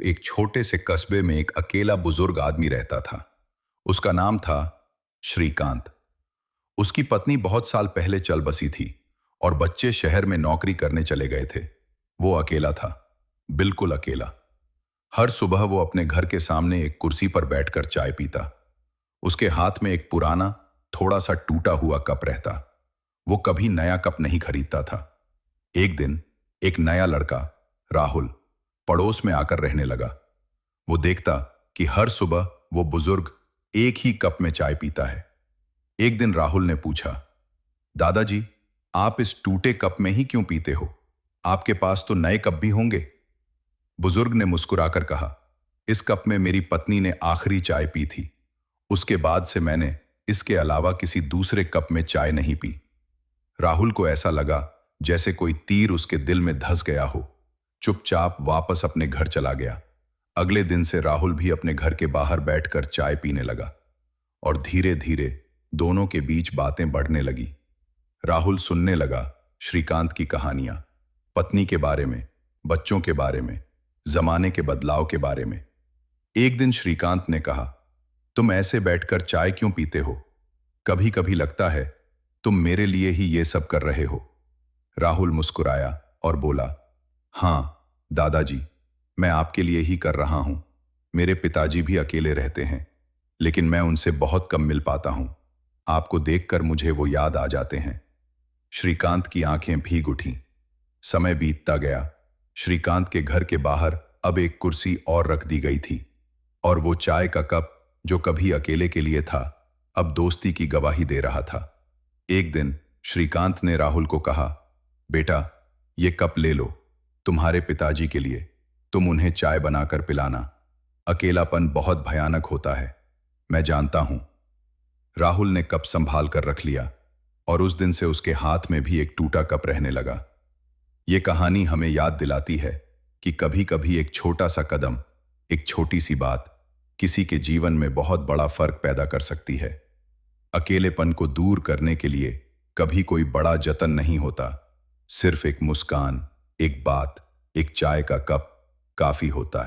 एक छोटे से कस्बे में एक अकेला बुजुर्ग आदमी रहता था। उसका नाम था श्रीकांत। उसकी पत्नी बहुत साल पहले चल बसी थी और बच्चे शहर में नौकरी करने चले गए थे। वो अकेला था, बिल्कुल अकेला। हर सुबह वो अपने घर के सामने एक कुर्सी पर बैठकर चाय पीता। उसके हाथ में एक पुराना, थोड़ा सा टूटा हुआ कप रहता। वो कभी नया कप नहीं खरीदता था। एक दिन एक नया लड़का, राहुल, पड़ोस में आकर रहने लगा। वो देखता कि हर सुबह वो बुजुर्ग एक ही कप में चाय पीता है। एक दिन राहुल ने पूछा, दादाजी, आप इस टूटे कप में ही क्यों पीते हो? आपके पास तो नए कप भी होंगे। बुजुर्ग ने मुस्कुराकर कहा, इस कप में मेरी पत्नी ने आखिरी चाय पी थी। उसके बाद से मैंने इसके अलावा किसी दूसरे कप में चाय नहीं पी। राहुल को ऐसा लगा जैसे कोई तीर उसके दिल में धंस गया हो। चुपचाप वापस अपने घर चला गया। अगले दिन से राहुल भी अपने घर के बाहर बैठकर चाय पीने लगा और धीरे धीरे दोनों के बीच बातें बढ़ने लगी। राहुल सुनने लगा श्रीकांत की कहानियां, पत्नी के बारे में, बच्चों के बारे में, जमाने के बदलाव के बारे में। एक दिन श्रीकांत ने कहा, तुम ऐसे बैठकर चाय क्यों पीते हो? कभी कभी लगता है तुम मेरे लिए ही ये सब कर रहे हो। राहुल मुस्कुराया और बोला, हाँ दादाजी, मैं आपके लिए ही कर रहा हूं। मेरे पिताजी भी अकेले रहते हैं, लेकिन मैं उनसे बहुत कम मिल पाता हूं। आपको देखकर मुझे वो याद आ जाते हैं। श्रीकांत की आंखें भीग उठीं। समय बीतता गया। श्रीकांत के घर के बाहर अब एक कुर्सी और रख दी गई थी और वो चाय का कप, जो कभी अकेले के लिए था, अब दोस्ती की गवाही दे रहा था। एक दिन श्रीकांत ने राहुल को कहा, बेटा, ये कप ले लो, तुम्हारे पिताजी के लिए। तुम उन्हें चाय बनाकर पिलाना। अकेलापन बहुत भयानक होता है, मैं जानता हूं। राहुल ने कप संभाल कर रख लिया और उस दिन से उसके हाथ में भी एक टूटा कप रहने लगा। ये कहानी हमें याद दिलाती है कि कभी कभी एक छोटा सा कदम, एक छोटी सी बात किसी के जीवन में बहुत बड़ा फर्क पैदा कर सकती है। अकेलेपन को दूर करने के लिए कभी कोई बड़ा जतन नहीं होता। सिर्फ एक मुस्कान, एक बात, एक चाय का कप काफी होता है।